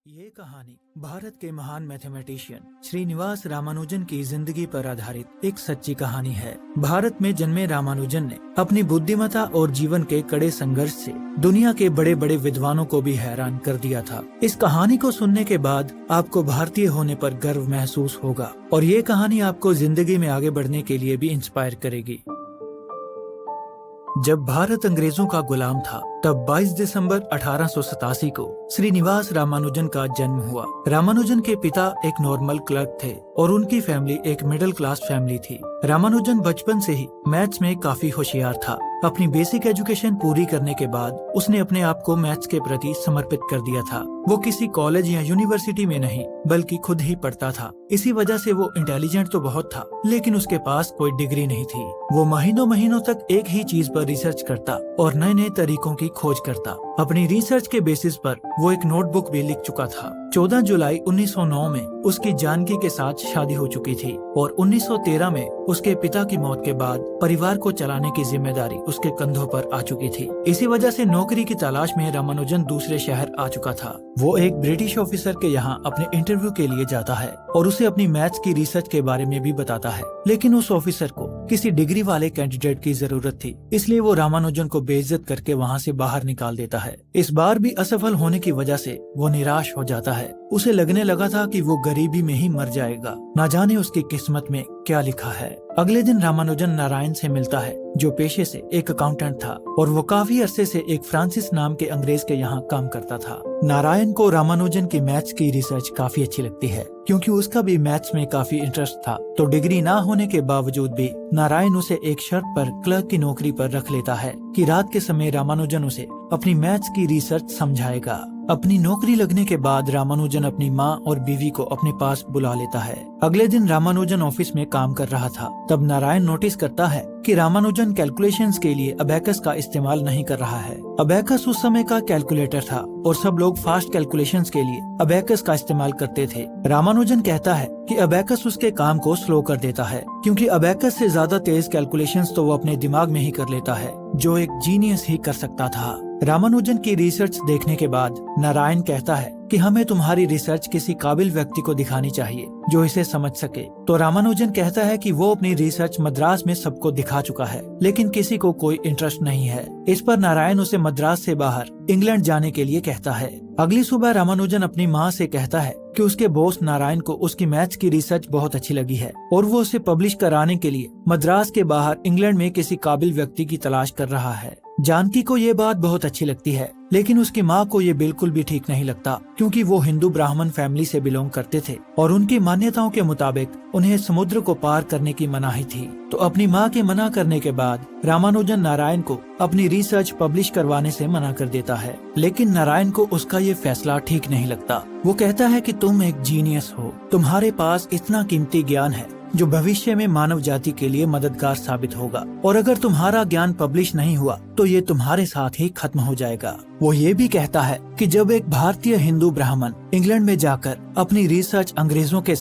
ये कहानी भारत के महान मैथमेटिशियन श्रीनिवास रामानुजन की जिंदगी पर आधारित एक सच्ची कहानी है। भारत में जन्मे रामानुजन ने अपनी बुद्धिमत्ता और जीवन के कड़े संघर्ष से दुनिया के बड़े बड़े विद्वानों को भी हैरान कर दिया था। इस कहानी को सुनने के बाद आपको भारतीय होने पर गर्व महसूस होगा और ये कहानी आपको जिंदगी में आगे बढ़ने के लिए भी इंस्पायर करेगी। जब भारत अंग्रेजों का गुलाम था तब 22 दिसंबर 1887 को श्रीनिवास रामानुजन का जन्म हुआ। रामानुजन के पिता एक नॉर्मल क्लर्क थे और उनकी फैमिली एक मिडिल क्लास फैमिली थी। रामानुजन बचपन से ही मैथ्स में काफी होशियार था। अपनी बेसिक एजुकेशन पूरी करने के बाद उसने अपने आप को मैथ्स के प्रति समर्पित कर दिया था। वो किसी कॉलेज या यूनिवर्सिटी में नहीं बल्कि खुद ही पढ़ता था। इसी वजह से वो इंटेलिजेंट तो बहुत था लेकिन उसके पास कोई डिग्री नहीं थी। वो महीनों तक एक ही चीज पर रिसर्च करता और नए नए तरीकों की खोज करता। अपनी रिसर्च के बेसिस पर वो एक नोटबुक भी लिख चुका था। 14 जुलाई 1909 में उसकी जानकी के साथ शादी हो चुकी थी और 1913 में उसके पिता की मौत के बाद परिवार को चलाने की जिम्मेदारी उसके कंधों पर आ चुकी थी। इसी वजह से नौकरी की तलाश में रामानुजन दूसरे शहर आ चुका था। वो एक ब्रिटिश ऑफिसर के यहाँ अपने इंटरव्यू के लिए जाता है और उसे अपनी मैथ्स की रिसर्च के बारे में भी बताता है, लेकिन उस ऑफिसर को किसी डिग्री वाले कैंडिडेट की जरूरत थी, इसलिए वो रामानुजन को बेइज्जत करके वहाँ से बाहर निकाल देता है। इस बार भी असफल होने की वजह से वो निराश हो जाता है। उसे लगने लगा था कि वो गरीबी में ही मर जाएगा, ना जाने उसकी किस्मत में क्या लिखा है। अगले दिन रामानुजन नारायण से मिलता है जो पेशे से एक अकाउंटेंट था और वो काफी अरसे से एक फ्रांसिस नाम के अंग्रेज के यहाँ काम करता था। नारायण को रामानुजन की मैथ्स की रिसर्च काफी अच्छी लगती है क्योंकि उसका भी मैथ्स में काफी इंटरेस्ट था। तो डिग्री ना होने के बावजूद भी नारायण उसे एक शर्त पर क्लर्क की नौकरी पर रख लेता है कि रात के समय रामानुजन उसे अपनी मैथ्स की रिसर्च समझाएगा। अपनी नौकरी लगने के बाद रामानुजन अपनी माँ और बीवी को अपने पास बुला लेता है। अगले दिन रामानुजन ऑफिस में काम कर रहा था तब नारायण नोटिस करता है कि रामानुजन कैलकुलेशंस के लिए अबेकस का इस्तेमाल नहीं कर रहा है। अबेकस उस समय का कैलकुलेटर था और सब लोग फास्ट कैलकुलेशंस के लिए अबेकस का इस्तेमाल करते थे। रामानुजन कहता है कि अबेकस उसके काम को स्लो कर देता है क्योंकि अबेकस से ज्यादा तेज कैलकुलेशंस तो वो अपने दिमाग में ही कर लेता है, जो एक जीनियस ही कर सकता था। रामानुजन की रिसर्च देखने के बाद नारायण कहता है कि हमें तुम्हारी रिसर्च किसी काबिल व्यक्ति को दिखानी चाहिए जो इसे समझ सके। तो रामानुजन कहता है कि वो अपनी रिसर्च मद्रास में सबको दिखा चुका है लेकिन किसी को कोई इंटरेस्ट नहीं है। इस पर नारायण उसे मद्रास से बाहर इंग्लैंड जाने के लिए कहता है। अगली सुबह रामानुजन अपनी माँ से कहता है कि उसके बॉस नारायण को उसकी मैथ्स की रिसर्च बहुत अच्छी लगी है और वो उसे पब्लिश कराने के लिए मद्रास के बाहर इंग्लैंड में किसी काबिल व्यक्ति की तलाश कर रहा है। जानकी को ये बात बहुत अच्छी लगती है लेकिन उसकी माँ को ये बिल्कुल भी ठीक नहीं लगता क्योंकि वो हिंदू ब्राह्मण फैमिली से बिलोंग करते थे और उनकी मान्यताओं के मुताबिक उन्हें समुद्र को पार करने की मनाही थी। तो अपनी माँ के मना करने के बाद रामानुजन नारायण को अपनी रिसर्च पब्लिश करवाने से मना कर देता है, लेकिन नारायण को उसका ये फैसला ठीक नहीं लगता। वो कहता है कि तुम एक जीनियस हो, तुम्हारे पास इतना कीमती ज्ञान है जो भविष्य में मानव जाति के लिए मददगार साबित होगा और अगर तुम्हारा ज्ञान पब्लिश नहीं हुआ तो ये तुम्हारे साथ ही खत्म हो जाएगा। वो ये भी कहता है कि जब एक भारतीय हिंदू ब्राह्मण इंग्लैंड में जाकर अपनी रिसर्च अंग्रेजों के